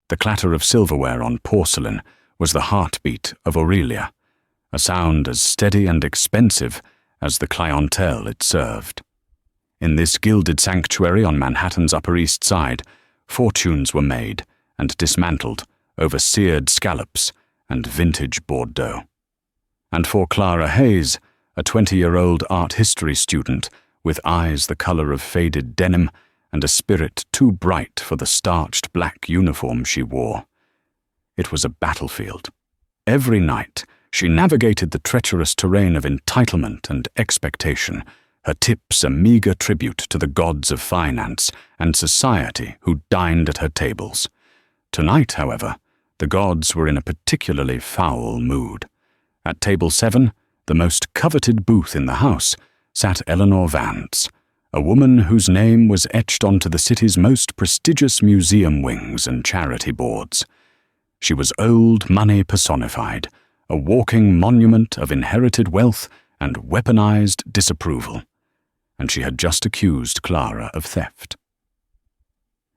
The clatter of silverware on porcelain was the heartbeat of Aurelia, a sound as steady and expensive as the clientele it served. In this gilded sanctuary on Manhattan's Upper East Side, fortunes were made and dismantled over seared scallops and vintage Bordeaux. And for Clara Hayes, a 20-year-old art history student with eyes the color of faded denim and a spirit too bright for the starched black uniform she wore, it was a battlefield. Every night, she navigated the treacherous terrain of entitlement and expectation, her tips a meager tribute to the gods of finance and society who dined at her tables. Tonight, however, the gods were in a particularly foul mood. At table 7, the most coveted booth in the house, sat Eleanor Vance, a woman whose name was etched onto the city's most prestigious museum wings and charity boards. She was old money personified, a walking monument of inherited wealth and weaponized disapproval, and she had just accused Clara of theft.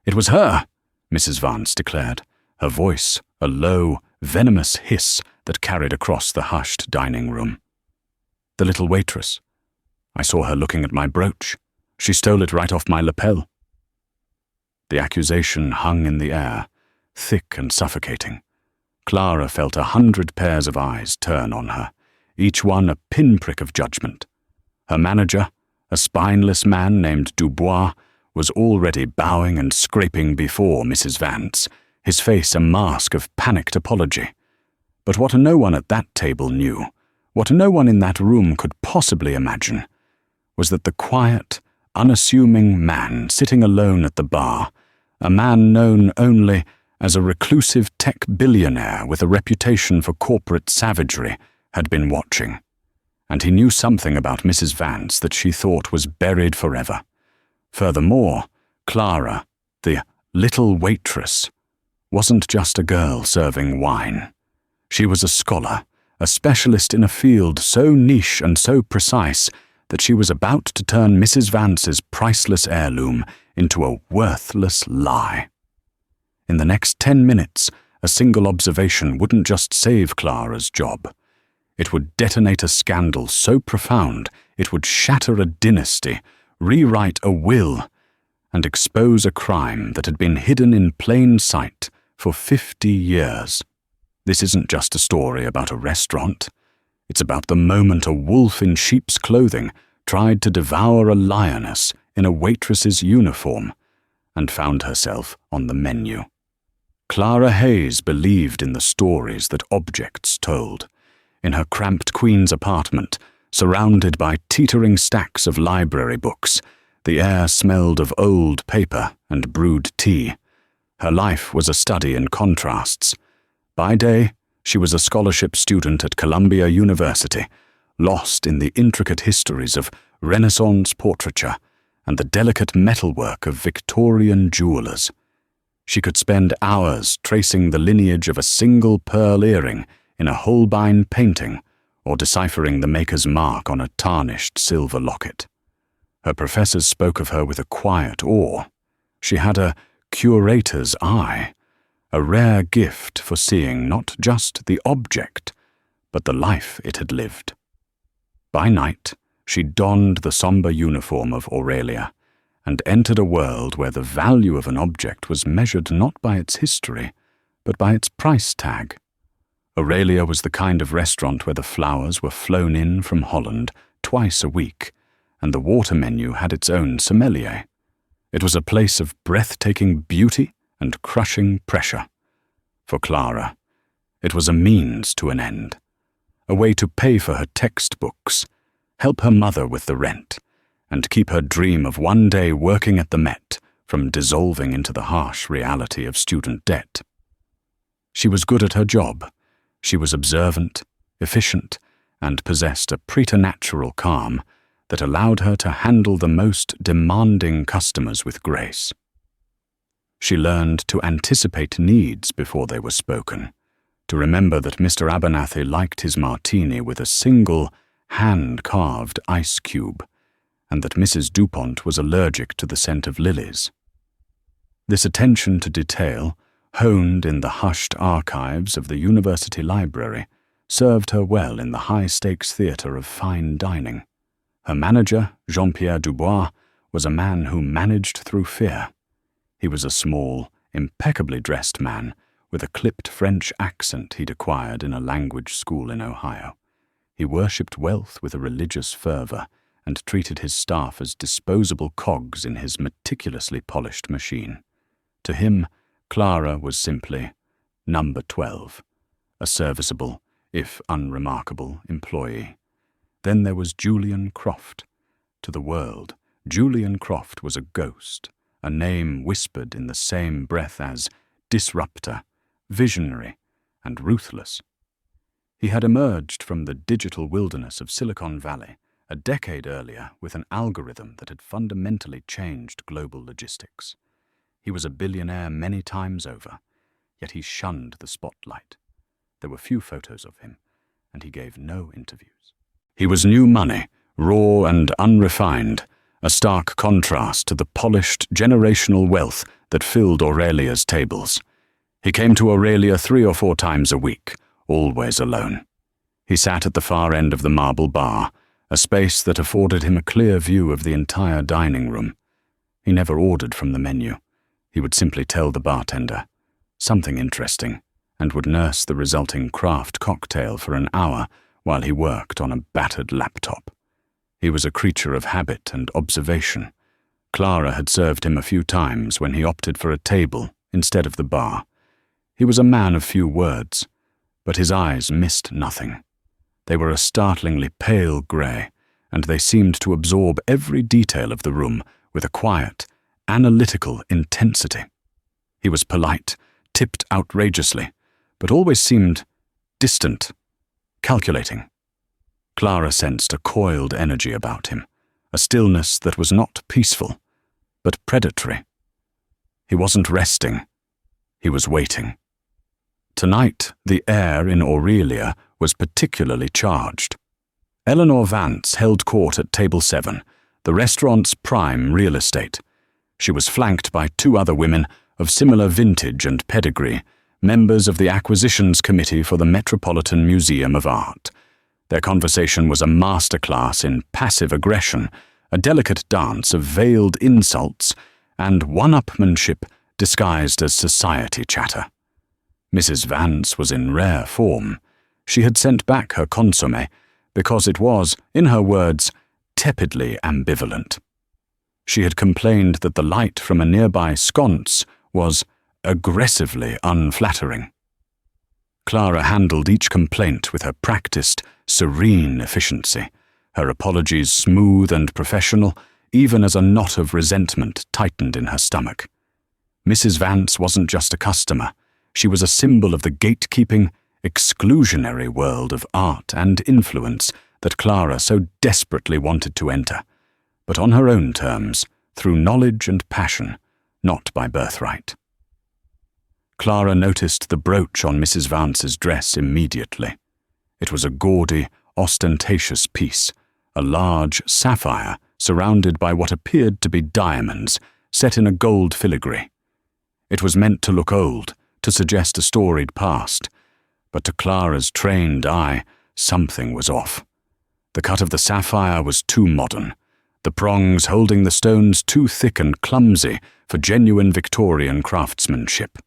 "It was her," Mrs. Vance declared, her voice a low, venomous hiss that carried across the hushed dining room. "The little waitress. I saw her looking at my brooch. She stole it right off my lapel." The accusation hung in the air, thick and suffocating. Clara felt 100 pairs of eyes turn on her, each one a pinprick of judgment. Her manager, a spineless man named Dubois, was already bowing and scraping before Mrs. Vance, his face a mask of panicked apology. But what no one at that table knew, what no one in that room could possibly imagine, was that the quiet, unassuming man sitting alone at the bar, a man known only as a reclusive tech billionaire with a reputation for corporate savagery, had been watching. And he knew something about Mrs. Vance that she thought was buried forever. Furthermore, Clara, the little waitress, wasn't just a girl serving wine. She was a scholar, a specialist in a field so niche and so precise that she was about to turn Mrs. Vance's priceless heirloom into a worthless lie. In the next 10 minutes, a single observation wouldn't just save Clara's job. It would detonate a scandal so profound it would shatter a dynasty, rewrite a will, and expose a crime that had been hidden in plain sight for 50 years. This isn't just a story about a restaurant. It's about the moment a wolf in sheep's clothing tried to devour a lioness in a waitress's uniform and found herself on the menu. Clara Hayes believed in the stories that objects told. In her cramped Queen's apartment, surrounded by teetering stacks of library books, the air smelled of old paper and brewed tea. Her life was a study in contrasts. By day, she was a scholarship student at Columbia University, lost in the intricate histories of Renaissance portraiture and the delicate metalwork of Victorian jewelers. She could spend hours tracing the lineage of a single pearl earring in a Holbein painting or deciphering the maker's mark on a tarnished silver locket. Her professors spoke of her with a quiet awe. She had a curator's eye, a rare gift for seeing not just the object, but the life it had lived. By night, she donned the somber uniform of Aurelia and entered a world where the value of an object was measured not by its history, but by its price tag. Aurelia was the kind of restaurant where the flowers were flown in from Holland twice a week, and the water menu had its own sommelier. It was a place of breathtaking beauty and crushing pressure. For Clara, it was a means to an end, a way to pay for her textbooks, help her mother with the rent, and keep her dream of one day working at the Met from dissolving into the harsh reality of student debt. She was good at her job. She was observant, efficient, and possessed a preternatural calm that allowed her to handle the most demanding customers with grace. She learned to anticipate needs before they were spoken, to remember that Mr. Abernathy liked his martini with a single, hand-carved ice cube, and that Mrs. Dupont was allergic to the scent of lilies. This attention to detail, honed in the hushed archives of the university library, served her well in the high-stakes theatre of fine dining. Her manager, Jean-Pierre Dubois, was a man who managed through fear. He was a small, impeccably dressed man with a clipped French accent he'd acquired in a language school in Ohio. He worshipped wealth with a religious fervor and treated his staff as disposable cogs in his meticulously polished machine. To him, Clara was simply number 12, a serviceable, if unremarkable, employee. Then there was Julian Croft. To the world, Julian Croft was a ghost, a name whispered in the same breath as disruptor, visionary, and ruthless. He had emerged from the digital wilderness of Silicon Valley a decade earlier with an algorithm that had fundamentally changed global logistics. He was a billionaire many times over, yet he shunned the spotlight. There were few photos of him, and he gave no interviews. He was new money, raw and unrefined, a stark contrast to the polished generational wealth that filled Aurelia's tables. He came to Aurelia 3 or 4 times a week, always alone. He sat at the far end of the marble bar, a space that afforded him a clear view of the entire dining room. He never ordered from the menu. He would simply tell the bartender something interesting, and would nurse the resulting craft cocktail for an hour while he worked on a battered laptop. He was a creature of habit and observation. Clara had served him a few times when he opted for a table instead of the bar. He was a man of few words, but his eyes missed nothing. They were a startlingly pale grey, and they seemed to absorb every detail of the room with a quiet, analytical intensity. He was polite, tipped outrageously, but always seemed distant, calculating. Clara sensed a coiled energy about him, a stillness that was not peaceful, but predatory. He wasn't resting. He was waiting. Tonight, the air in Aurelia was particularly charged. Eleanor Vance held court at table 7, the restaurant's prime real estate. She was flanked by 2 other women of similar vintage and pedigree, members of the Acquisitions Committee for the Metropolitan Museum of Art. Their conversation was a masterclass in passive aggression, a delicate dance of veiled insults, and one-upmanship disguised as society chatter. Mrs. Vance was in rare form. She had sent back her consommé because it was, in her words, tepidly ambivalent. She had complained that the light from a nearby sconce was aggressively unflattering. Clara handled each complaint with her practiced, serene efficiency, her apologies smooth and professional, even as a knot of resentment tightened in her stomach. Mrs. Vance wasn't just a customer. She was a symbol of the gatekeeping, exclusionary world of art and influence that Clara so desperately wanted to enter, but on her own terms, through knowledge and passion, not by birthright. Clara noticed the brooch on Mrs. Vance's dress immediately. It was a gaudy, ostentatious piece, a large sapphire surrounded by what appeared to be diamonds set in a gold filigree. It was meant to look old, to suggest a storied past, but to Clara's trained eye, something was off. The cut of the sapphire was too modern, the prongs holding the stones too thick and clumsy for genuine Victorian craftsmanship.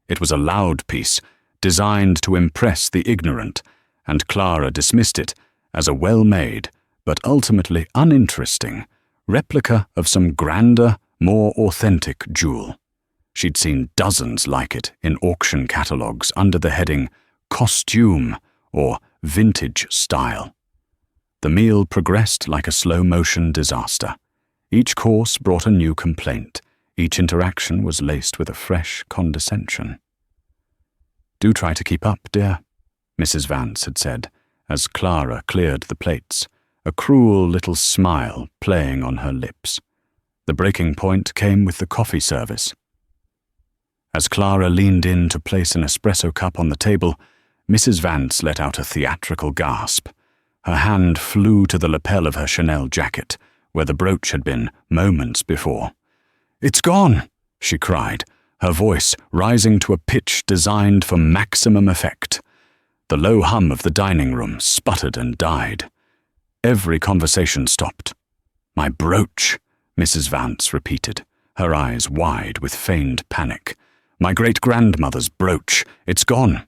It was a loud piece, designed to impress the ignorant, and Clara dismissed it as a well-made, but ultimately uninteresting, replica of some grander, more authentic jewel. She'd seen dozens like it in auction catalogues under the heading costume or vintage style. The meal progressed like a slow-motion disaster. Each course brought a new complaint. Each interaction was laced with a fresh condescension. "Do try to keep up, dear," Mrs. Vance had said, as Clara cleared the plates, a cruel little smile playing on her lips. The breaking point came with the coffee service. As Clara leaned in to place an espresso cup on the table, Mrs. Vance let out a theatrical gasp. Her hand flew to the lapel of her Chanel jacket, where the brooch had been moments before. "It's gone!" she cried, her voice rising to a pitch designed for maximum effect. The low hum of the dining room sputtered and died. Every conversation stopped. "My brooch," Mrs. Vance repeated, her eyes wide with feigned panic. "My great-grandmother's brooch. It's gone."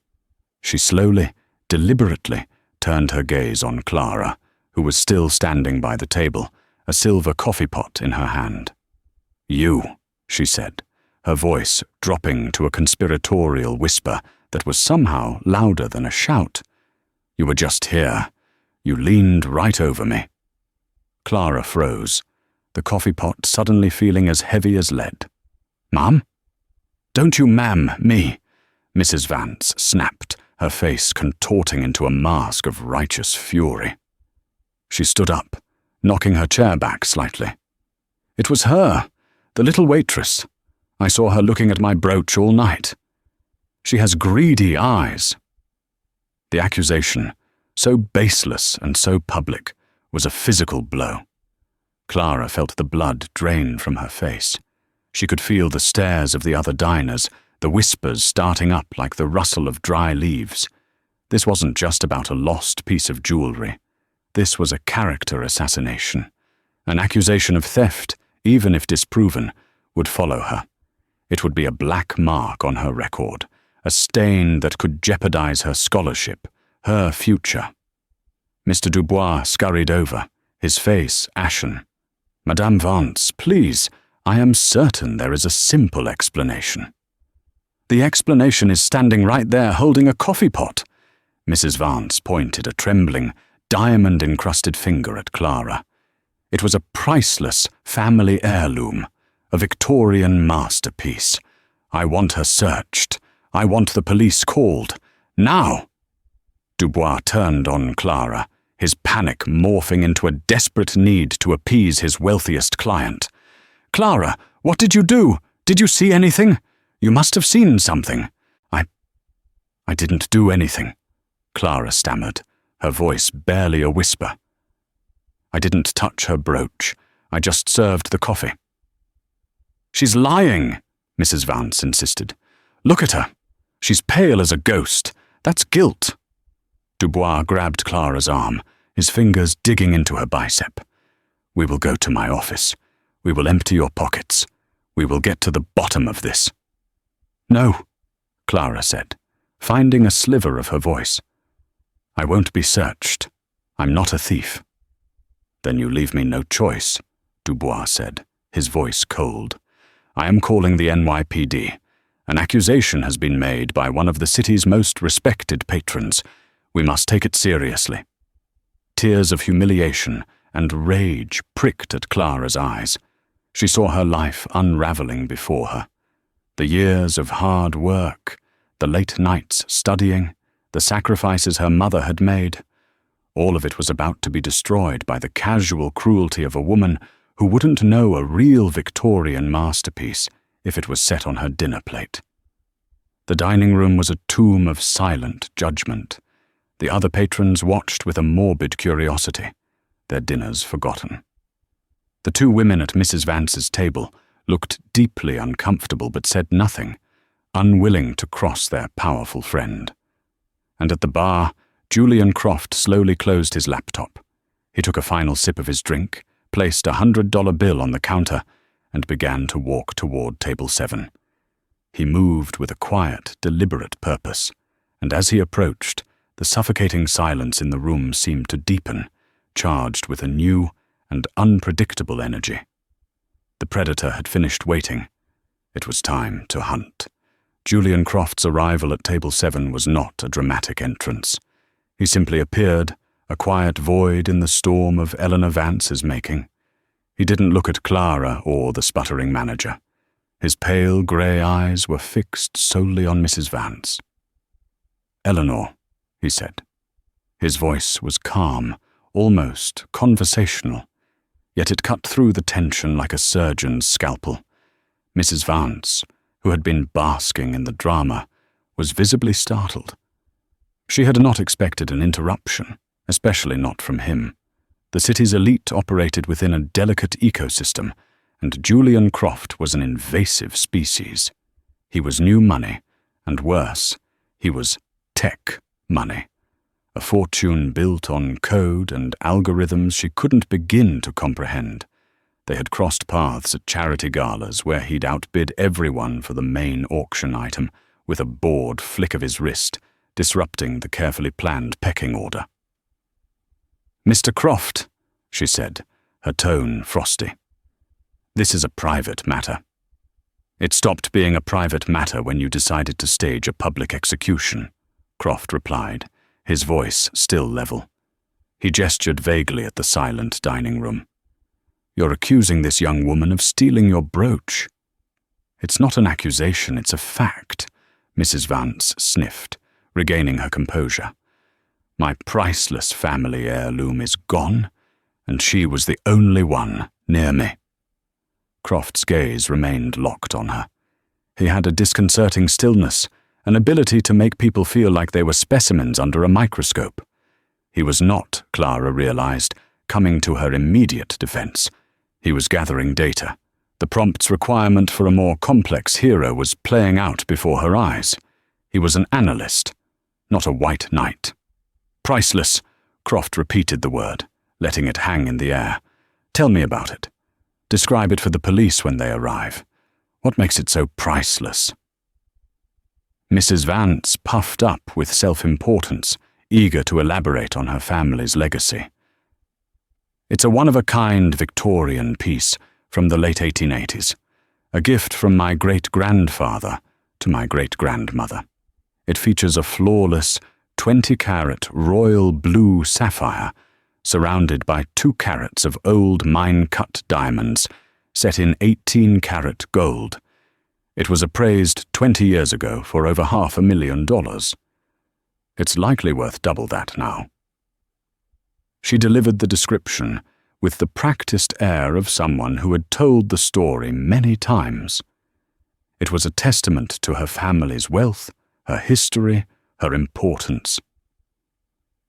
She slowly, deliberately, turned her gaze on Clara, who was still standing by the table, a silver coffee pot in her hand. "You," she said, her voice dropping to a conspiratorial whisper that was somehow louder than a shout. "You were just here. You leaned right over me." Clara froze, the coffee pot suddenly feeling as heavy as lead. "Ma'am?" "Don't you ma'am me," Mrs. Vance snapped, her face contorting into a mask of righteous fury. She stood up, knocking her chair back slightly. "It was her, the little waitress. I saw her looking at my brooch all night. She has greedy eyes." The accusation, so baseless and so public, was a physical blow. Clara felt the blood drain from her face. She could feel the stares of the other diners, the whispers starting up like the rustle of dry leaves. This wasn't just about a lost piece of jewelry. This was a character assassination. An accusation of theft, even if disproven, would follow her. It would be a black mark on her record, a stain that could jeopardize her scholarship, her future. Mr. Dubois scurried over, his face ashen. "Madame Vance, please, I am certain there is a simple explanation." "The explanation is standing right there holding a coffee pot." Mrs. Vance pointed a trembling, diamond-encrusted finger at Clara. It was a priceless family heirloom, a Victorian masterpiece. "I want her searched. I want the police called. Now!" Dubois turned on Clara, his panic morphing into a desperate need to appease his wealthiest client. "Clara, what did you do? Did you see anything? You must have seen something." I didn't do anything," Clara stammered, her voice barely a whisper. "I didn't touch her brooch. I just served the coffee." "She's lying," Mrs. Vance insisted. "Look at her. She's pale as a ghost. That's guilt." Dubois grabbed Clara's arm, his fingers digging into her bicep. "We will go to my office. We will empty your pockets. We will get to the bottom of this." "No," Clara said, finding a sliver of her voice. "I won't be searched. I'm not a thief." "Then you leave me no choice," Dubois said, his voice cold. "I am calling the NYPD. An accusation has been made by one of the city's most respected patrons. We must take it seriously." Tears of humiliation and rage pricked at Clara's eyes. She saw her life unraveling before her. The years of hard work, the late nights studying, the sacrifices her mother had made, all of it was about to be destroyed by the casual cruelty of a woman who wouldn't know a real Victorian masterpiece if it was set on her dinner plate. The dining room was a tomb of silent judgment. The other patrons watched with a morbid curiosity, their dinners forgotten. The two women at Mrs. Vance's table looked deeply uncomfortable but said nothing, unwilling to cross their powerful friend. And at the bar, Julian Croft slowly closed his laptop. He took a final sip of his drink, placed a $100 bill on the counter, and began to walk toward table 7. He moved with a quiet, deliberate purpose, and as he approached, the suffocating silence in the room seemed to deepen, charged with a new and unpredictable energy. The predator had finished waiting. It was time to hunt. Julian Croft's arrival at table 7 was not a dramatic entrance. He simply appeared, a quiet void in the storm of Eleanor Vance's making. He didn't look at Clara or the sputtering manager. His pale grey eyes were fixed solely on Mrs. Vance. "Eleanor," he said. His voice was calm, almost conversational, yet it cut through the tension like a surgeon's scalpel. Mrs. Vance, who had been basking in the drama, was visibly startled. She had not expected an interruption, especially not from him. The city's elite operated within a delicate ecosystem, and Julian Croft was an invasive species. He was new money, and worse, he was tech money. A fortune built on code and algorithms she couldn't begin to comprehend. They had crossed paths at charity galas where he'd outbid everyone for the main auction item with a bored flick of his wrist, disrupting the carefully planned pecking order. "Mr. Croft," she said, her tone frosty. "This is a private matter." "It stopped being a private matter when you decided to stage a public execution," Croft replied, his voice still level. He gestured vaguely at the silent dining room. "You're accusing this young woman of stealing your brooch." "It's not an accusation, it's a fact," Mrs. Vance sniffed, regaining her composure. "My priceless family heirloom is gone, and she was the only one near me." Croft's gaze remained locked on her. He had a disconcerting stillness, an ability to make people feel like they were specimens under a microscope. He was not, Clara realized, coming to her immediate defense. He was gathering data. The prompt's requirement for a more complex hero was playing out before her eyes. He was an analyst, not a white knight. "Priceless," Croft repeated the word, letting it hang in the air. "Tell me about it. Describe it for the police when they arrive. What makes it so priceless?" Mrs. Vance puffed up with self-importance, eager to elaborate on her family's legacy. "It's a one-of-a-kind Victorian piece from the late 1880s, a gift from my great-grandfather to my great-grandmother. It features a flawless 20-carat royal blue sapphire surrounded by 2 carats of old mine-cut diamonds set in 18-carat gold. It was appraised 20 years ago for over $500,000. It's likely worth double that now." She delivered the description with the practiced air of someone who had told the story many times. It was a testament to her family's wealth, her history, her importance.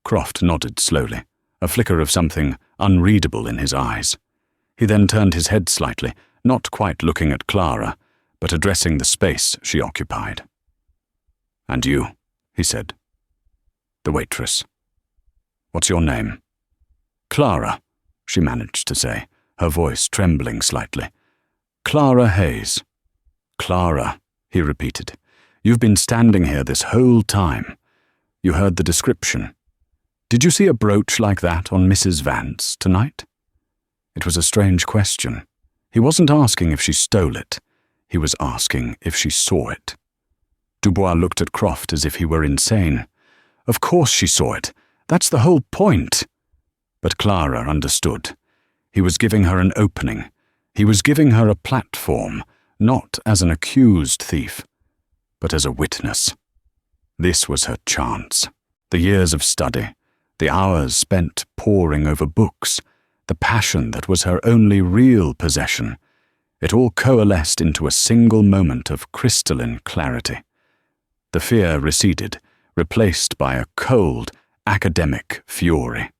Croft nodded slowly, a flicker of something unreadable in his eyes. He then turned his head slightly, not quite looking at Clara, but addressing the space she occupied. "And you," he said. "The waitress. What's your name?" "Clara," she managed to say, her voice trembling slightly. "Clara Hayes." "Clara," he repeated. "You've been standing here this whole time. You heard the description. Did you see a brooch like that on Mrs. Vance tonight?" It was a strange question. He wasn't asking if she stole it. He was asking if she saw it. Dubois looked at Croft as if he were insane. "Of course she saw it. That's the whole point." But Clara understood. He was giving her an opening. He was giving her a platform, not as an accused thief, but as a witness. This was her chance. The years of study, the hours spent poring over books, the passion that was her only real possession, it all coalesced into a single moment of crystalline clarity. The fear receded, replaced by a cold, academic fury.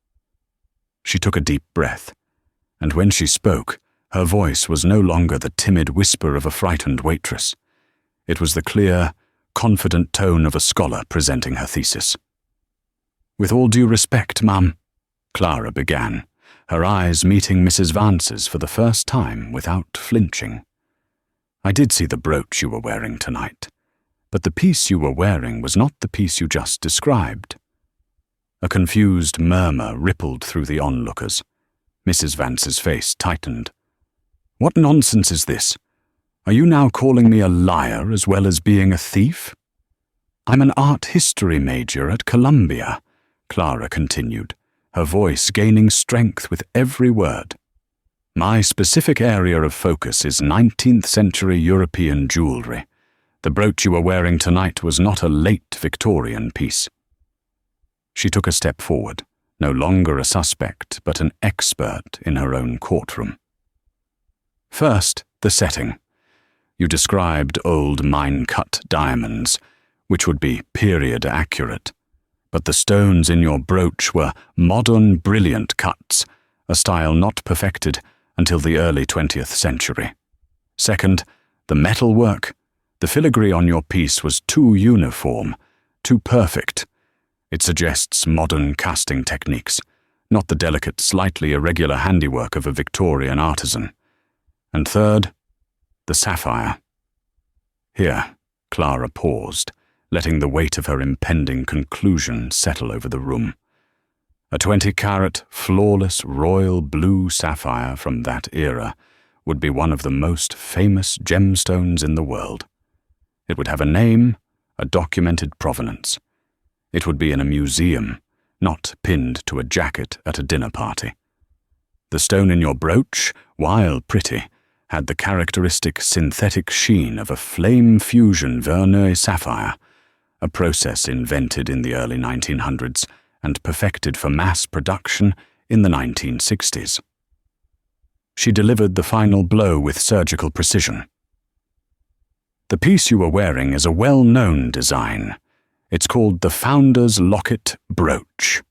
She took a deep breath, and when she spoke, her voice was no longer the timid whisper of a frightened waitress. It was the clear, confident tone of a scholar presenting her thesis. "With all due respect, ma'am," Clara began, her eyes meeting Mrs. Vance's for the first time without flinching. "I did see the brooch you were wearing tonight, but the piece you were wearing was not the piece you just described." A confused murmur rippled through the onlookers. Mrs. Vance's face tightened. "What nonsense is this? Are you now calling me a liar as well as being a thief?" "I'm an art history major at Columbia," Clara continued, her voice gaining strength with every word. "My specific area of focus is 19th century European jewelry. The brooch you were wearing tonight was not a late Victorian piece." She took a step forward, no longer a suspect, but an expert in her own courtroom. "First, the setting. You described old mine-cut diamonds, which would be period accurate. But the stones in your brooch were modern, brilliant cuts, a style not perfected until the early 20th century. Second, the metalwork. The filigree on your piece was too uniform, too perfect. It suggests modern casting techniques, not the delicate, slightly irregular handiwork of a Victorian artisan. And third, the sapphire. Here, Clara paused, letting the weight of her impending conclusion settle over the room. A 20-carat, flawless royal blue sapphire from that era would be one of the most famous gemstones in the world. It would have a name, a documented provenance. It would be in a museum, not pinned to a jacket at a dinner party. The stone in your brooch, while pretty, had the characteristic synthetic sheen of a flame fusion Verneuil sapphire, a process invented in the early 1900s and perfected for mass production in the 1960s. She delivered the final blow with surgical precision. The piece you were wearing is a well-known design. It's called the Founder's Locket Brooch.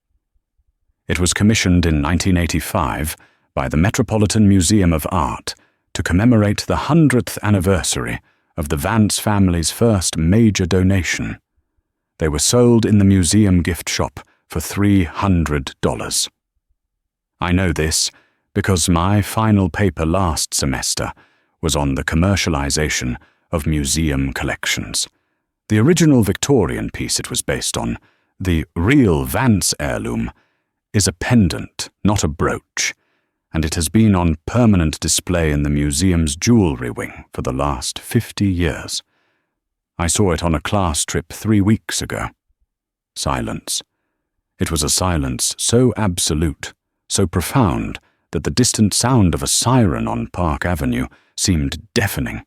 It was commissioned in 1985 by the Metropolitan Museum of Art to commemorate the 100th anniversary of the Vance family's first major donation. They were sold in the museum gift shop for $300. I know this because my final paper last semester was on the commercialization of museum collections. The original Victorian piece it was based on, the real Vance heirloom, is a pendant, not a brooch, and it has been on permanent display in the museum's jewelry wing for the last 50 years. I saw it on a class trip 3 weeks ago. Silence. It was a silence so absolute, so profound, that the distant sound of a siren on Park Avenue seemed deafening.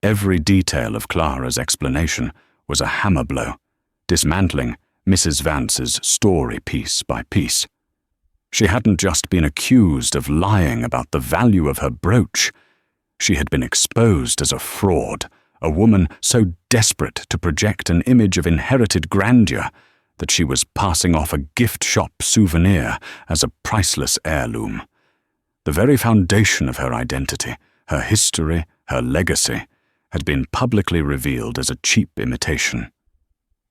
Every detail of Clara's explanation was a hammer blow, dismantling Mrs. Vance's story piece by piece. She hadn't just been accused of lying about the value of her brooch. She had been exposed as a fraud, a woman so desperate to project an image of inherited grandeur that she was passing off a gift shop souvenir as a priceless heirloom. The very foundation of her identity, her history, her legacy, had been publicly revealed as a cheap imitation.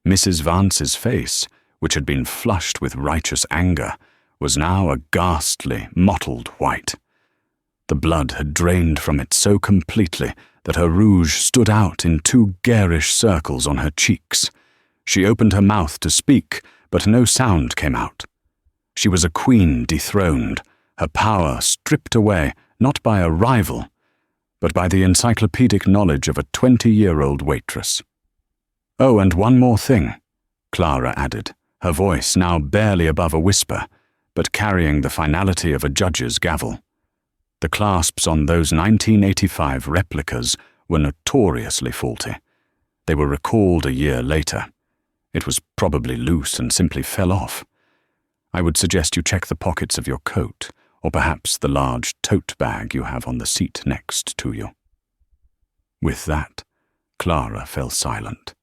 Mrs. Vance's face, which had been flushed with righteous anger, was now a ghastly, mottled white. The blood had drained from it so completely that her rouge stood out in 2 garish circles on her cheeks. She opened her mouth to speak, but no sound came out. She was a queen dethroned, her power stripped away not by a rival, but by the encyclopedic knowledge of a 20-year-old waitress. Oh, and one more thing, Clara added, her voice now barely above a whisper, but carrying the finality of a judge's gavel. The clasps on those 1985 replicas were notoriously faulty. They were recalled a year later. It was probably loose and simply fell off. I would suggest you check the pockets of your coat, or perhaps the large tote bag you have on the seat next to you. With that, Clara fell silent.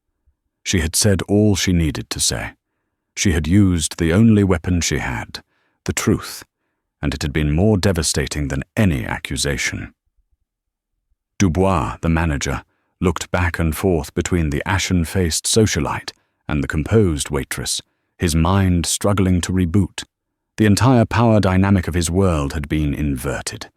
She had said all she needed to say. She had used the only weapon she had, the truth, and it had been more devastating than any accusation. Dubois, the manager, looked back and forth between the ashen-faced socialite and the composed waitress, his mind struggling to reboot. The entire power dynamic of his world had been inverted.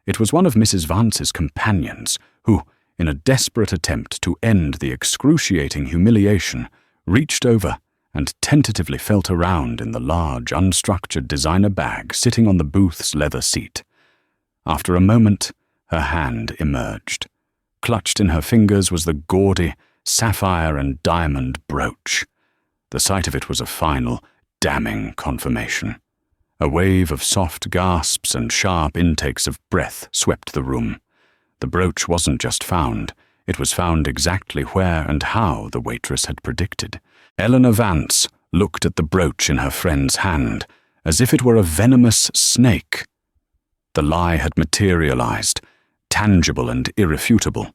It was one of Mrs. Vance's companions who, in a desperate attempt to end the excruciating humiliation, reached over and tentatively felt around in the large, unstructured designer bag sitting on the booth's leather seat. After a moment, her hand emerged. Clutched in her fingers was the gaudy sapphire and diamond brooch. The sight of it was a final, damning confirmation. A wave of soft gasps and sharp intakes of breath swept the room. The brooch wasn't just found, it was found exactly where and how the waitress had predicted. Eleanor Vance looked at the brooch in her friend's hand, as if it were a venomous snake. The lie had materialized, tangible and irrefutable.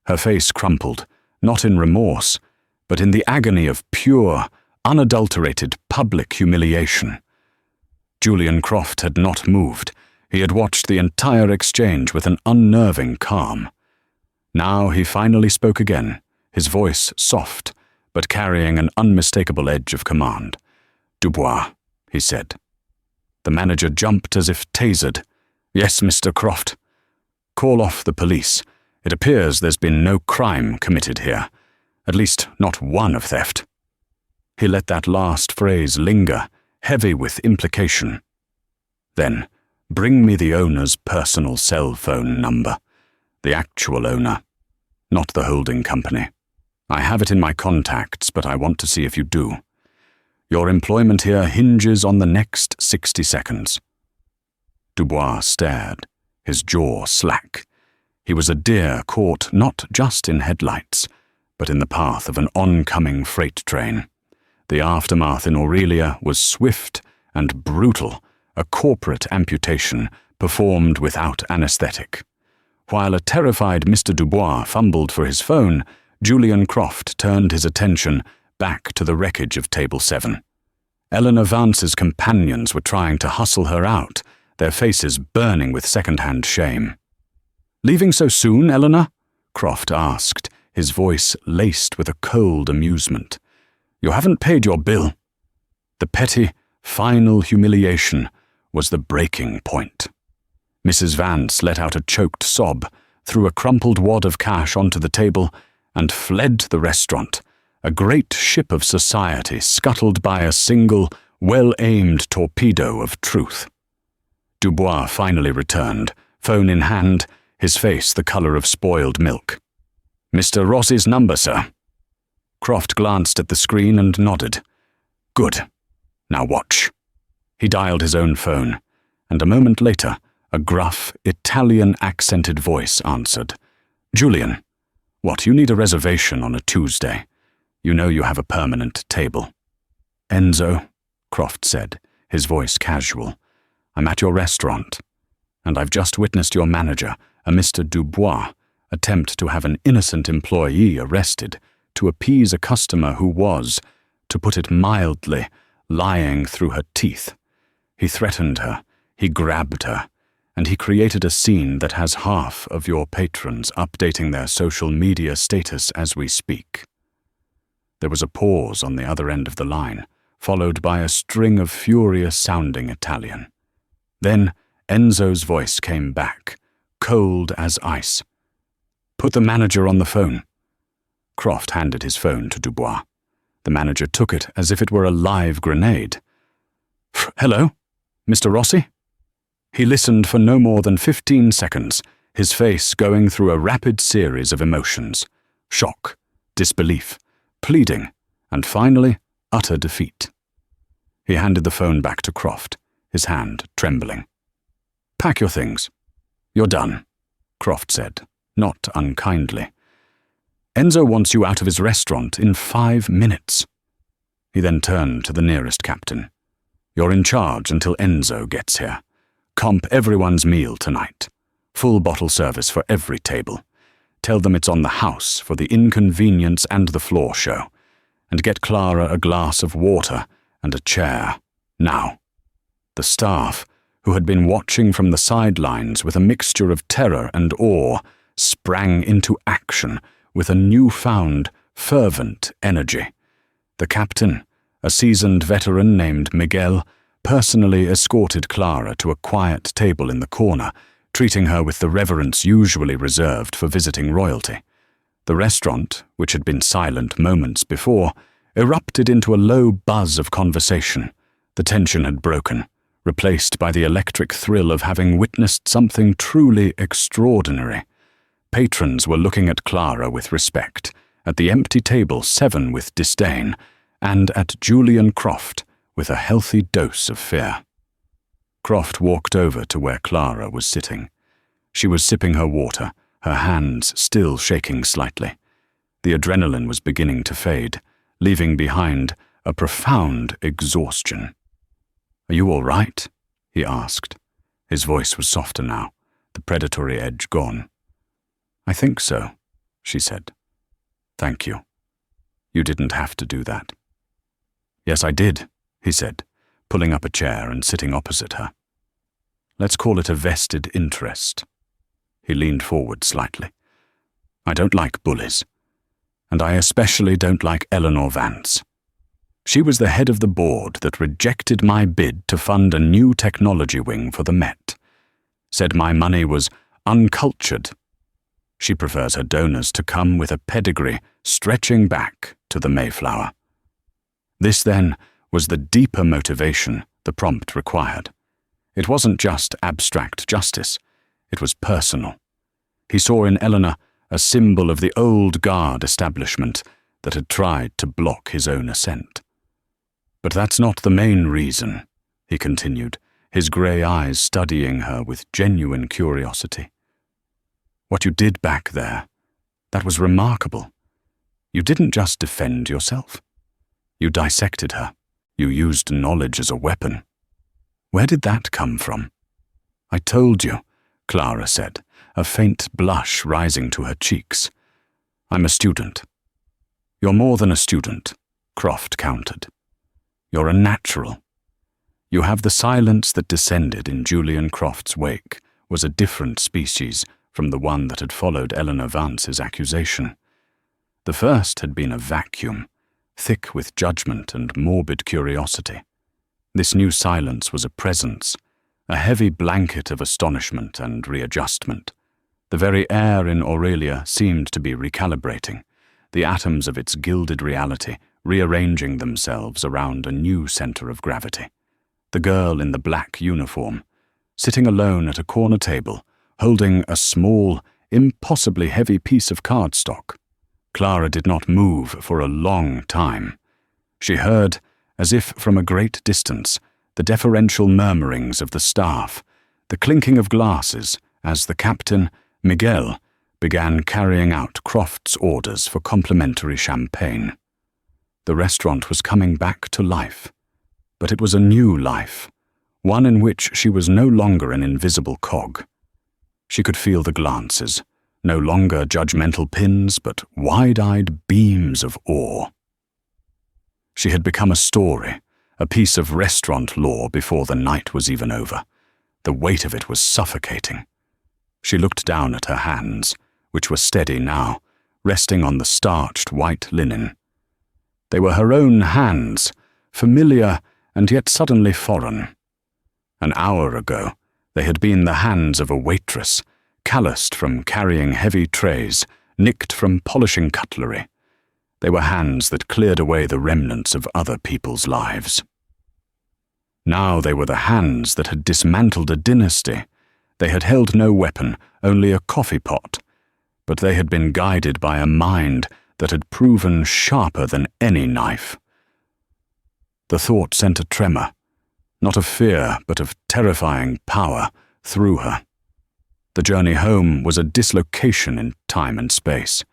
Her face crumpled, not in remorse, but in the agony of pure, unadulterated public humiliation. Julian Croft had not moved. He had watched the entire exchange with an unnerving calm. Now he finally spoke again, his voice soft, but carrying an unmistakable edge of command. "Dubois," he said. The manager jumped as if tasered. "Yes, Mr. Croft." "Call off the police. It appears there's been no crime committed here. At least not one of theft." He let that last phrase linger, heavy with implication. "Then, bring me the owner's personal cell phone number. The actual owner, not the holding company. I have it in my contacts, but I want to see if you do. Your employment here hinges on the next 60 seconds. Dubois stared, his jaw slack. He was a deer caught not just in headlights, but in the path of an oncoming freight train. The aftermath in Aurelia was swift and brutal, a corporate amputation performed without anesthetic. While a terrified Mr. Dubois fumbled for his phone, Julian Croft turned his attention back to the wreckage of Table 7. Eleanor Vance's companions were trying to hustle her out, their faces burning with second-hand shame. "Leaving so soon, Eleanor?" Croft asked, his voice laced with a cold amusement. "You haven't paid your bill." The petty, final humiliation was the breaking point. Mrs. Vance let out a choked sob, threw a crumpled wad of cash onto the table, and fled the restaurant, a great ship of society scuttled by a single, well-aimed torpedo of truth. Dubois finally returned, phone in hand, his face the color of spoiled milk. "Mr. Ross's number, sir." Croft glanced at the screen and nodded. "Good. Now watch." He dialed his own phone, and a moment later, a gruff, Italian-accented voice answered. "Julian, what, you need a reservation on a Tuesday? You know you have a permanent table." "Enzo," Croft said, his voice casual, "I'm at your restaurant, and I've just witnessed your manager, a Mr. Dubois, attempt to have an innocent employee arrested to appease a customer who was, to put it mildly, lying through her teeth. He threatened her, he grabbed her, and he created a scene that has half of your patrons updating their social media status as we speak." There was a pause on the other end of the line, followed by a string of furious-sounding Italian. Then Enzo's voice came back, cold as ice. "Put the manager on the phone." Croft handed his phone to Dubois. The manager took it as if it were a live grenade. "Hello? Mr. Rossi?" He listened for no more than 15 seconds, his face going through a rapid series of emotions: shock, disbelief, pleading, and finally, utter defeat. He handed the phone back to Croft, his hand trembling. "Pack your things. You're done," Croft said, not unkindly. "Enzo wants you out of his restaurant in 5 minutes." He then turned to the nearest captain. "You're in charge until Enzo gets here. Comp everyone's meal tonight. Full bottle service for every table. Tell them it's on the house for the inconvenience and the floor show. And get Clara a glass of water and a chair. Now." The staff, who had been watching from the sidelines with a mixture of terror and awe, sprang into action with a newfound, fervent energy. The captain, a seasoned veteran named Miguel, personally escorted Clara to a quiet table in the corner, treating her with the reverence usually reserved for visiting royalty. The restaurant, which had been silent moments before, erupted into a low buzz of conversation. The tension had broken, replaced by the electric thrill of having witnessed something truly extraordinary. Patrons were looking at Clara with respect, at the empty table 7 with disdain, and at Julian Croft with a healthy dose of fear. Croft walked over to where Clara was sitting. She was sipping her water, her hands still shaking slightly. The adrenaline was beginning to fade, leaving behind a profound exhaustion. "Are you all right?" he asked. His voice was softer now, the predatory edge gone. "I think so," she said. "Thank you. You didn't have to do that." "Yes, I did," he said, pulling up a chair and sitting opposite her. "Let's call it a vested interest." He leaned forward slightly. I don't like bullies. And I especially don't like Eleanor Vance. She was the head of the board that rejected my bid to fund a new technology wing for the Met. Said my money was uncultured. She prefers her donors to come with a pedigree stretching back to the Mayflower. This, then, was the deeper motivation the prompt required. It wasn't just abstract justice. It was personal. He saw in Eleanor a symbol of the old guard establishment that had tried to block his own ascent. But that's not the main reason, he continued, his grey eyes studying her with genuine curiosity. What you did back there, that was remarkable. You didn't just defend yourself. You dissected her. You used knowledge as a weapon. Where did that come from? I told you, Clara said, a faint blush rising to her cheeks. I'm a student. You're more than a student, Croft countered. You're a natural. You have the silence that descended in Julian Croft's wake was a different species from the one that had followed Eleanor Vance's accusation. The first had been a vacuum, thick with judgment and morbid curiosity. This new silence was a presence, a heavy blanket of astonishment and readjustment. The very air in Aurelia seemed to be recalibrating, the atoms of its gilded reality rearranging themselves around a new center of gravity. The girl in the black uniform, sitting alone at a corner table, holding a small, impossibly heavy piece of cardstock. Clara did not move for a long time. She heard, as if from a great distance, the deferential murmurings of the staff, the clinking of glasses as the captain, Miguel, began carrying out Croft's orders for complimentary champagne. The restaurant was coming back to life, but it was a new life, one in which she was no longer an invisible cog. She could feel the glances, no longer judgmental pins, but wide-eyed beams of awe. She had become a story, a piece of restaurant lore before the night was even over. The weight of it was suffocating. She looked down at her hands, which were steady now, resting on the starched white linen. They were her own hands, familiar and yet suddenly foreign. An hour ago, they had been the hands of a waitress, calloused from carrying heavy trays, nicked from polishing cutlery. They were hands that cleared away the remnants of other people's lives. Now they were the hands that had dismantled a dynasty. They had held no weapon, only a coffee pot, but they had been guided by a mind that had proven sharper than any knife. The thought sent a tremor, not of fear, but of terrifying power, through her. The journey home was a dislocation in time and space.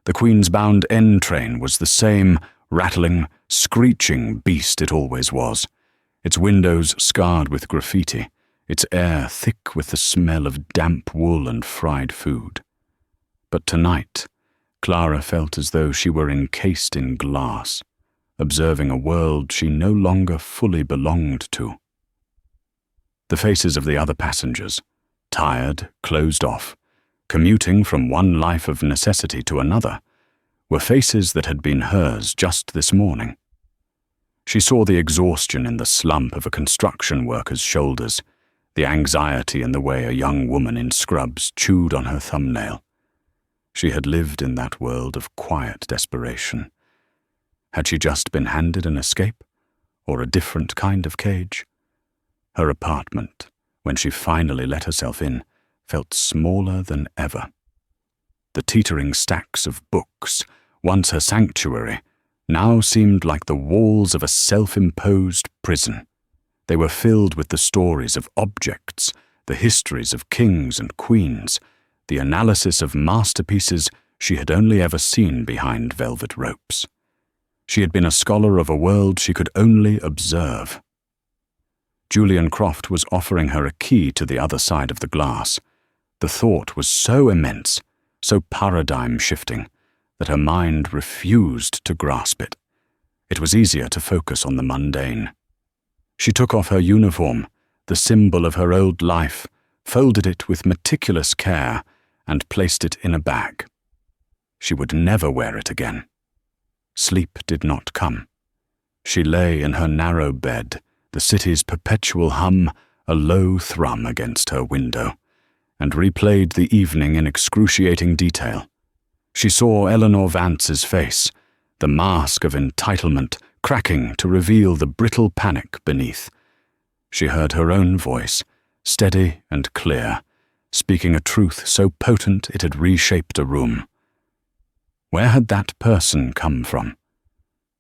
The Queens-bound N train was the same rattling, screeching beast it always was, its windows scarred with graffiti, its air thick with the smell of damp wool and fried food. But tonight, Clara felt as though she were encased in glass, observing a world she no longer fully belonged to. The faces of the other passengers, tired, closed off, commuting from one life of necessity to another, were faces that had been hers just this morning. She saw the exhaustion in the slump of a construction worker's shoulders, the anxiety in the way a young woman in scrubs chewed on her thumbnail. She had lived in that world of quiet desperation. Had she just been handed an escape, or a different kind of cage? Her apartment, when she finally let herself in, felt smaller than ever. The teetering stacks of books, once her sanctuary, now seemed like the walls of a self-imposed prison. They were filled with the stories of objects, the histories of kings and queens, the analysis of masterpieces she had only ever seen behind velvet ropes. She had been a scholar of a world she could only observe. Julian Croft was offering her a key to the other side of the glass. The thought was so immense, so paradigm-shifting, that her mind refused to grasp it. It was easier to focus on the mundane. She took off her uniform, the symbol of her old life, folded it with meticulous care, and placed it in a bag. She would never wear it again. Sleep did not come. She lay in her narrow bed, the city's perpetual hum a low thrum against her window, and replayed the evening in excruciating detail. She saw Eleanor Vance's face, the mask of entitlement cracking to reveal the brittle panic beneath. She heard her own voice, steady and clear, speaking a truth so potent it had reshaped a room. Where had that person come from?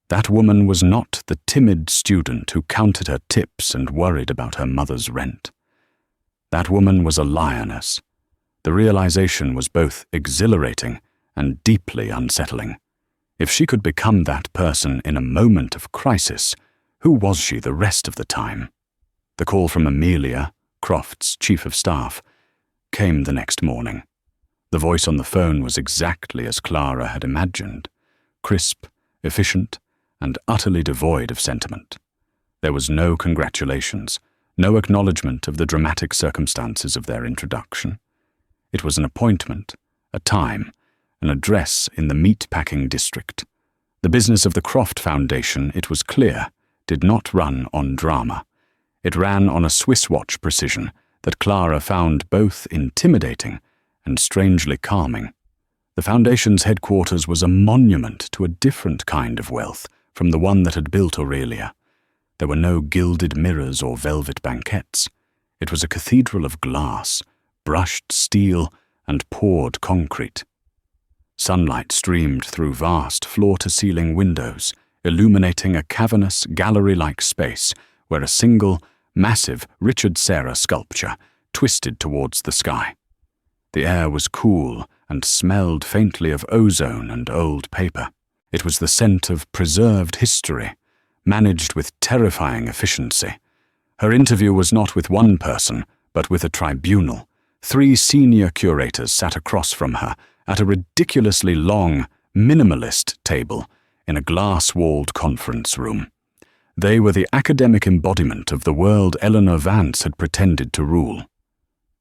That woman was not the timid student who counted her tips and worried about her mother's rent. That woman was a lioness. The realization was both exhilarating and deeply unsettling. If she could become that person in a moment of crisis, who was she the rest of the time? The call from Amelia, Croft's chief of staff, came the next morning. The voice on the phone was exactly as Clara had imagined, crisp, efficient, and utterly devoid of sentiment. There was no congratulations, no acknowledgement of the dramatic circumstances of their introduction. It was an appointment, a time, an address in the meat-packing district. The business of the Croft Foundation, it was clear, did not run on drama. It ran on a Swiss watch precision that Clara found both intimidating and strangely calming. The Foundation's headquarters was a monument to a different kind of wealth from the one that had built Aurelia. There were no gilded mirrors or velvet banquettes. It was a cathedral of glass, brushed steel, and poured concrete. Sunlight streamed through vast floor-to-ceiling windows, illuminating a cavernous, gallery-like space where a single, massive Richard Serra sculpture twisted towards the sky. The air was cool and smelled faintly of ozone and old paper. It was the scent of preserved history, managed with terrifying efficiency. Her interview was not with one person, but with a tribunal. 3 senior curators sat across from her at a ridiculously long, minimalist table in a glass-walled conference room. They were the academic embodiment of the world Eleanor Vance had pretended to rule.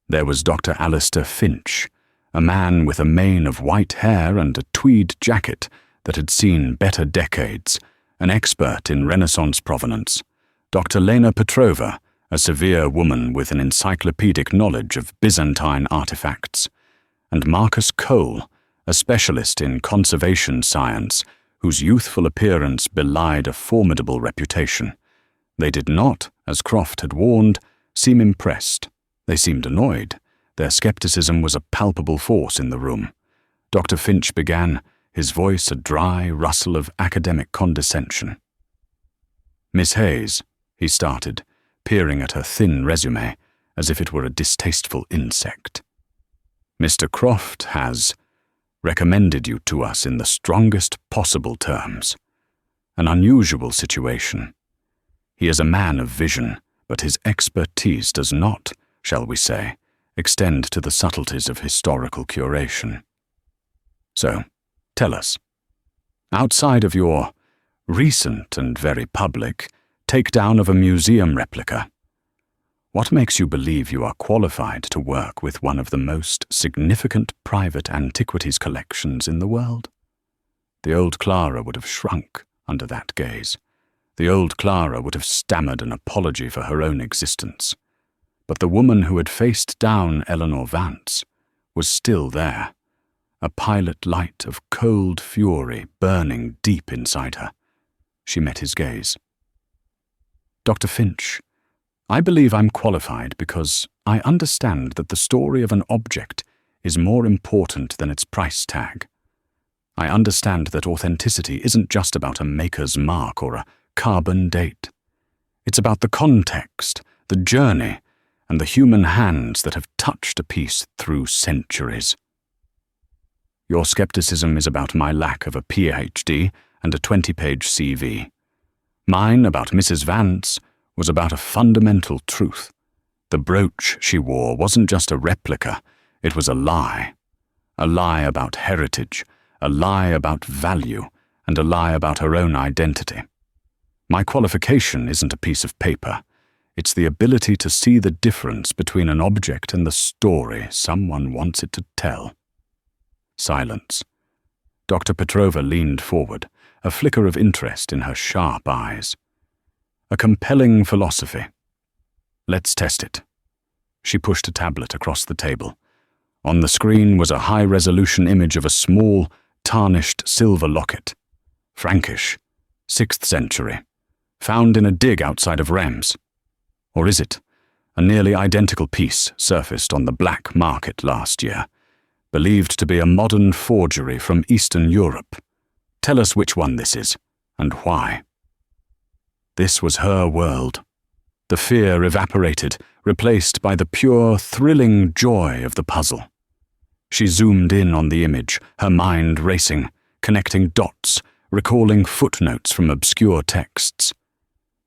There was Dr. Alistair Finch, a man with a mane of white hair and a tweed jacket that had seen better decades, an expert in Renaissance provenance. Dr. Lena Petrova, a severe woman with an encyclopedic knowledge of Byzantine artifacts, and Marcus Cole, a specialist in conservation science whose youthful appearance belied a formidable reputation. They did not, as Croft had warned, seem impressed. They seemed annoyed. Their skepticism was a palpable force in the room. Dr. Finch began, his voice a dry rustle of academic condescension. "Miss Hayes," he started, peering at her thin resume as if it were a distasteful insect. "Mr. Croft has recommended you to us in the strongest possible terms. An unusual situation. He is a man of vision, but his expertise does not, shall we say, extend to the subtleties of historical curation. So, tell us, outside of your recent and very public takedown of a museum replica, what makes you believe you are qualified to work with one of the most significant private antiquities collections in the world?" The old Clara would have shrunk under that gaze. The old Clara would have stammered an apology for her own existence. But the woman who had faced down Eleanor Vance was still there, a pilot light of cold fury burning deep inside her. She met his gaze. "Dr. Finch, I believe I'm qualified because I understand that the story of an object is more important than its price tag. I understand that authenticity isn't just about a maker's mark or a carbon date. It's about the context, the journey, and the human hands that have touched a piece through centuries. Your skepticism is about my lack of a PhD and a 20-page CV. Mine, about Mrs. Vance, was about a fundamental truth. The brooch she wore wasn't just a replica, it was a lie. A lie about heritage, a lie about value, and a lie about her own identity. My qualification isn't a piece of paper. It's the ability to see the difference between an object and the story someone wants it to tell." Silence. Dr. Petrova leaned forward, a flicker of interest in her sharp eyes. A compelling philosophy. Let's test it. She pushed a tablet across the table. On the screen was a high-resolution image of a small, tarnished silver locket. Frankish, 6th century, found in a dig outside of Reims. Or is it? A nearly identical piece surfaced on the black market last year, believed to be a modern forgery from Eastern Europe. Tell us which one this is, and why. This was her world. The fear evaporated, replaced by the pure, thrilling joy of the puzzle. She zoomed in on the image, her mind racing, connecting dots, recalling footnotes from obscure texts.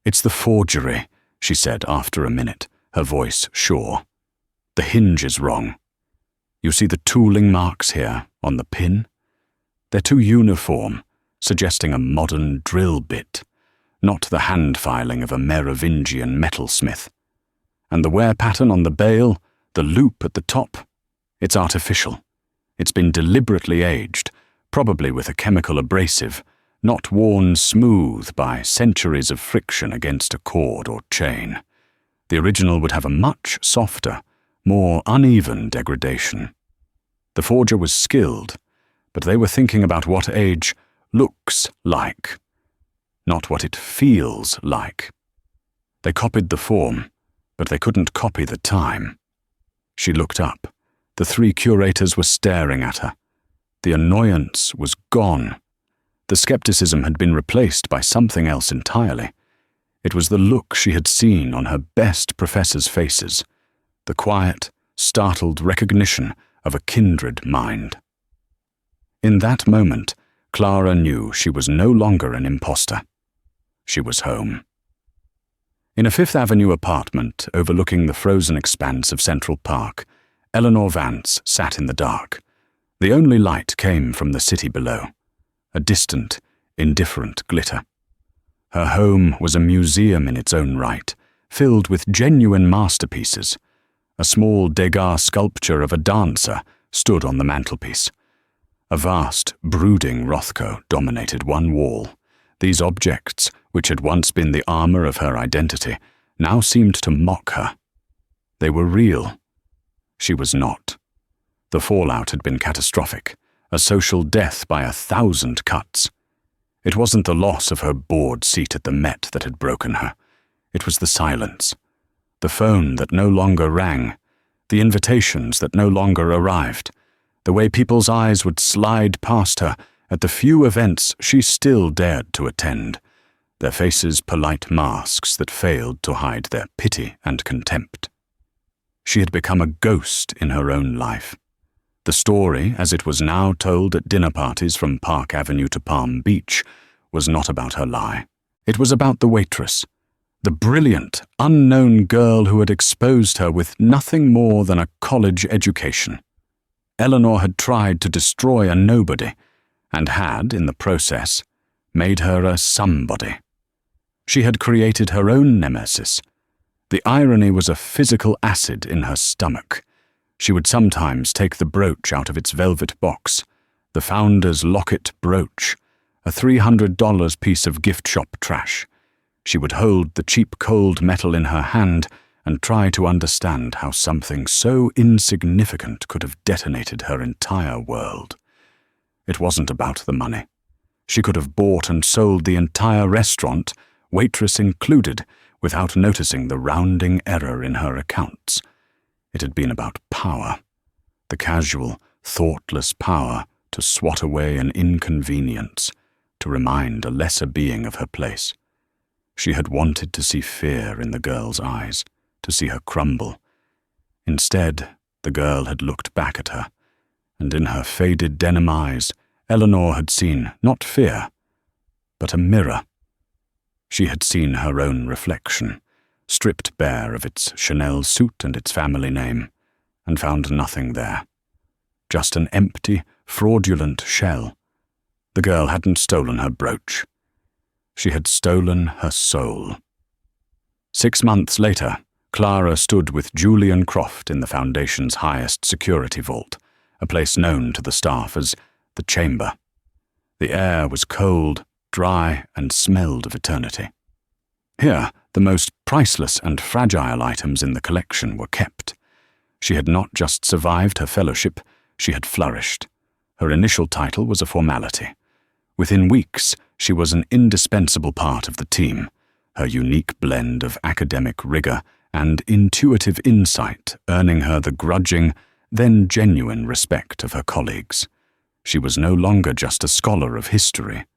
"It's the forgery," she said after a minute, her voice sure. "The hinge is wrong. You see the tooling marks here, on the pin? They're too uniform, suggesting a modern drill bit, not the hand-filing of a Merovingian metalsmith. And the wear pattern on the bail, the loop at the top, it's artificial. It's been deliberately aged, probably with a chemical abrasive, not worn smooth by centuries of friction against a cord or chain. The original would have a much softer, more uneven degradation. The forger was skilled, but they were thinking about what age looks like, not what it feels like. They copied the form, but they couldn't copy the time. She looked up. The 3 curators were staring at her. The annoyance was gone. The skepticism had been replaced by something else entirely. It was the look she had seen on her best professors' faces, the quiet, startled recognition of a kindred mind. In that moment, Clara knew she was no longer an imposter. She was home. In a Fifth Avenue apartment overlooking the frozen expanse of Central Park, Eleanor Vance sat in the dark. The only light came from the city below, a distant, indifferent glitter. Her home was a museum in its own right, filled with genuine masterpieces. A small Degas sculpture of a dancer stood on the mantelpiece. A vast, brooding Rothko dominated one wall. These objects, which had once been the armor of her identity, now seemed to mock her. They were real. She was not. The fallout had been catastrophic, a social death by 1,000 cuts. It wasn't the loss of her bored seat at the Met that had broken her. It was the silence, the phone that no longer rang, the invitations that no longer arrived, the way people's eyes would slide past her at the few events she still dared to attend, their faces polite masks that failed to hide their pity and contempt. She had become a ghost in her own life. The story, as it was now told at dinner parties from Park Avenue to Palm Beach, was not about her lie. It was about the waitress, the brilliant, unknown girl who had exposed her with nothing more than a college education. Eleanor had tried to destroy a nobody, and had, in the process, made her a somebody. She had created her own nemesis. The irony was a physical acid in her stomach. She would sometimes take the brooch out of its velvet box, the founder's locket brooch, a $300 piece of gift shop trash. She would hold the cheap cold metal in her hand and try to understand how something so insignificant could have detonated her entire world. It wasn't about the money. She could have bought and sold the entire restaurant, waitress included, without noticing the rounding error in her accounts. It had been about power, the casual, thoughtless power to swat away an inconvenience, to remind a lesser being of her place. She had wanted to see fear in the girl's eyes, to see her crumble. Instead, the girl had looked back at her, and in her faded denim eyes, Eleanor had seen not fear, but a mirror. She had seen her own reflection, stripped bare of its Chanel suit and its family name, and found nothing there. Just an empty, fraudulent shell. The girl hadn't stolen her brooch. She had stolen her soul. 6 months later, Clara stood with Julian Croft in the Foundation's highest security vault, a place known to the staff as the Chamber. The air was cold, dry, and smelled of eternity. Here, the most priceless and fragile items in the collection were kept. She had not just survived her fellowship, she had flourished. Her initial title was a formality. Within weeks, she was an indispensable part of the team, her unique blend of academic rigor and intuitive insight earning her the grudging, then genuine respect of her colleagues. She was no longer just a scholar of history.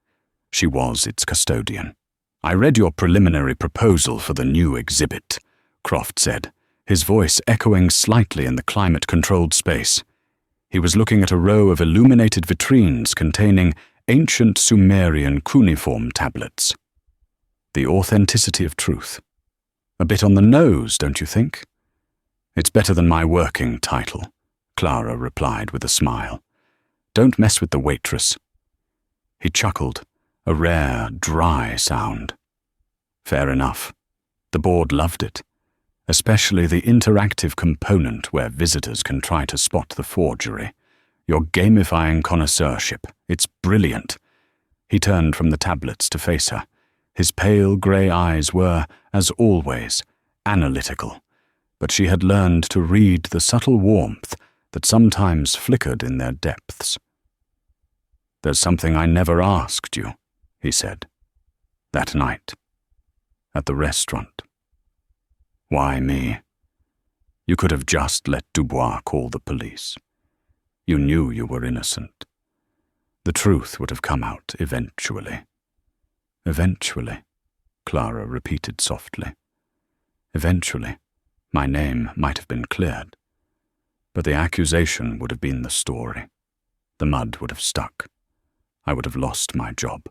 She was its custodian. "I read your preliminary proposal for the new exhibit," Croft said, his voice echoing slightly in the climate-controlled space. He was looking at a row of illuminated vitrines containing ancient Sumerian cuneiform tablets. The authenticity of truth. A bit on the nose, don't you think? "It's better than my working title," Clara replied with a smile. "Don't mess with the waitress." He chuckled, a rare, dry sound. Fair enough. The board loved it, especially the interactive component where visitors can try to spot the forgery. You're gamifying connoisseurship. It's brilliant. He turned from the tablets to face her. His pale grey eyes were, as always, analytical, but she had learned to read the subtle warmth that sometimes flickered in their depths. "There's something I never asked you," he said. "That night. At the restaurant. Why me? You could have just let Dubois call the police. You knew you were innocent. The truth would have come out eventually." "Eventually," Clara repeated softly. "Eventually, my name might have been cleared. But the accusation would have been the story. The mud would have stuck. I would have lost my job.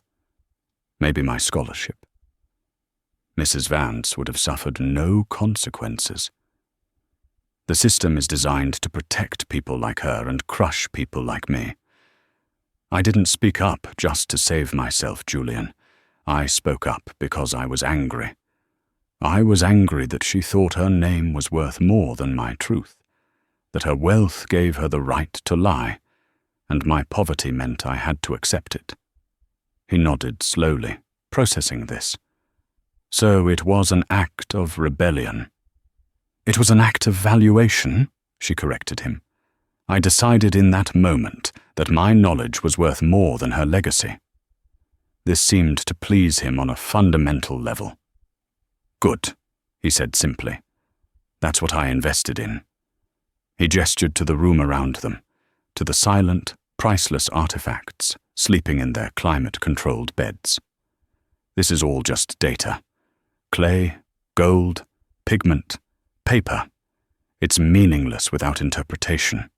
Maybe my scholarship. Mrs. Vance would have suffered no consequences. The system is designed to protect people like her and crush people like me. I didn't speak up just to save myself, Julian. I spoke up because I was angry. I was angry that she thought her name was worth more than my truth, that her wealth gave her the right to lie, and my poverty meant I had to accept it." He nodded slowly, processing this. "So it was an act of rebellion." "It was an act of valuation," she corrected him. "I decided in that moment that my knowledge was worth more than her legacy." This seemed to please him on a fundamental level. "Good," he said simply. "That's what I invested in." He gestured to the room around them, to the silent, priceless artifacts sleeping in their climate-controlled beds. "This is all just data. Clay, gold, pigment, paper. It's meaningless without interpretation,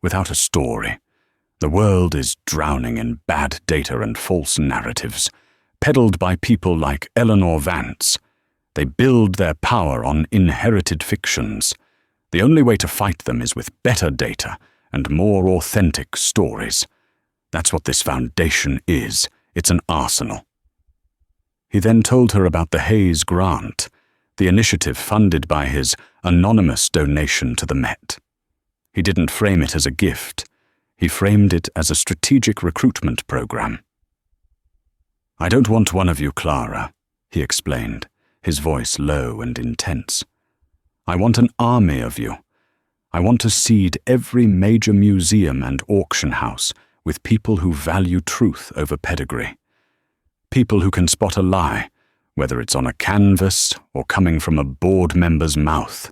without a story. The world is drowning in bad data and false narratives, peddled by people like Eleanor Vance. They build their power on inherited fictions. The only way to fight them is with better data and more authentic stories. That's what this foundation is. It's an arsenal." He then told her about the Hayes Grant, the initiative funded by his anonymous donation to the Met. He didn't frame it as a gift. He framed it as a strategic recruitment program. "I don't want one of you, Clara," he explained, his voice low and intense. "I want an army of you. I want to seed every major museum and auction house with people who value truth over pedigree. People who can spot a lie, whether it's on a canvas or coming from a board member's mouth.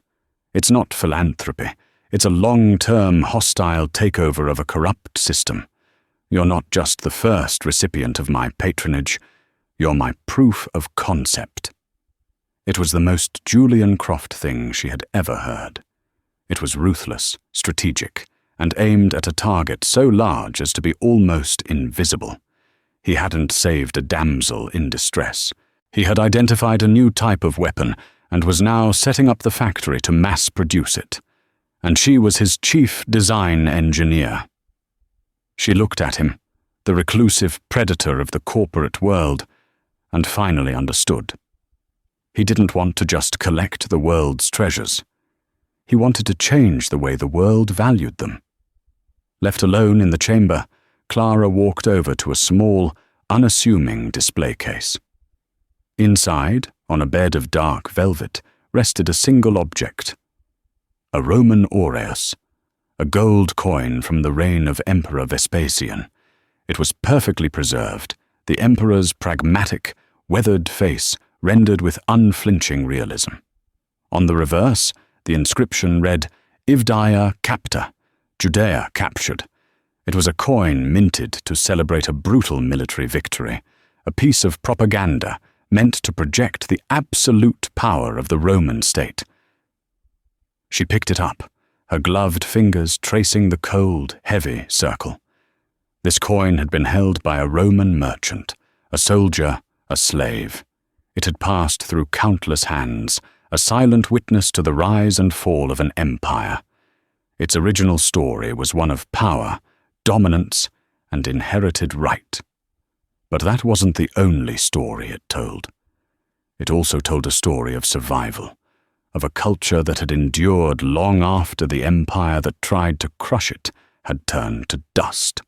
It's not philanthropy. It's a long-term hostile takeover of a corrupt system. You're not just the first recipient of my patronage. You're my proof of concept." It was the most Julian Croft thing she had ever heard. It was ruthless, strategic, and aimed at a target so large as to be almost invisible. He hadn't saved a damsel in distress. He had identified a new type of weapon and was now setting up the factory to mass produce it. And she was his chief design engineer. She looked at him, the reclusive predator of the corporate world, and finally understood. He didn't want to just collect the world's treasures. He wanted to change the way the world valued them. Left alone in the chamber, Clara walked over to a small, unassuming display case. Inside, on a bed of dark velvet, rested a single object. A Roman aureus, a gold coin from the reign of Emperor Vespasian. It was perfectly preserved, the emperor's pragmatic, weathered face rendered with unflinching realism. On the reverse, the inscription read, Ivdaia capta, Judea captured. It was a coin minted to celebrate a brutal military victory, a piece of propaganda meant to project the absolute power of the Roman state. She picked it up, her gloved fingers tracing the cold, heavy circle. This coin had been held by a Roman merchant, a soldier, a slave. It had passed through countless hands, a silent witness to the rise and fall of an empire. Its original story was one of power, dominance, and inherited right. But that wasn't the only story it told. It also told a story of survival, of a culture that had endured long after the empire that tried to crush it had turned to dust.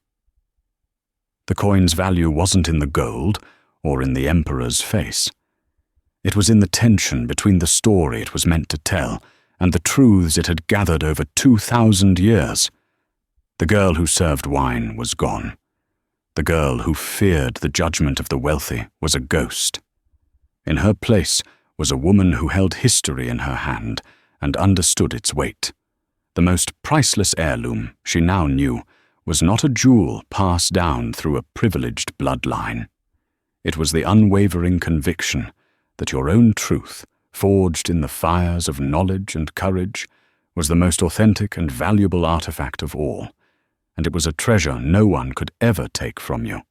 The coin's value wasn't in the gold or in the emperor's face. It was in the tension between the story it was meant to tell and the truths it had gathered over 2,000 years. The girl who served wine was gone. The girl who feared the judgment of the wealthy was a ghost. In her place was a woman who held history in her hand and understood its weight. The most priceless heirloom, she now knew, was not a jewel passed down through a privileged bloodline. It was the unwavering conviction that your own truth, forged in the fires of knowledge and courage, was the most authentic and valuable artifact of all, and it was a treasure no one could ever take from you.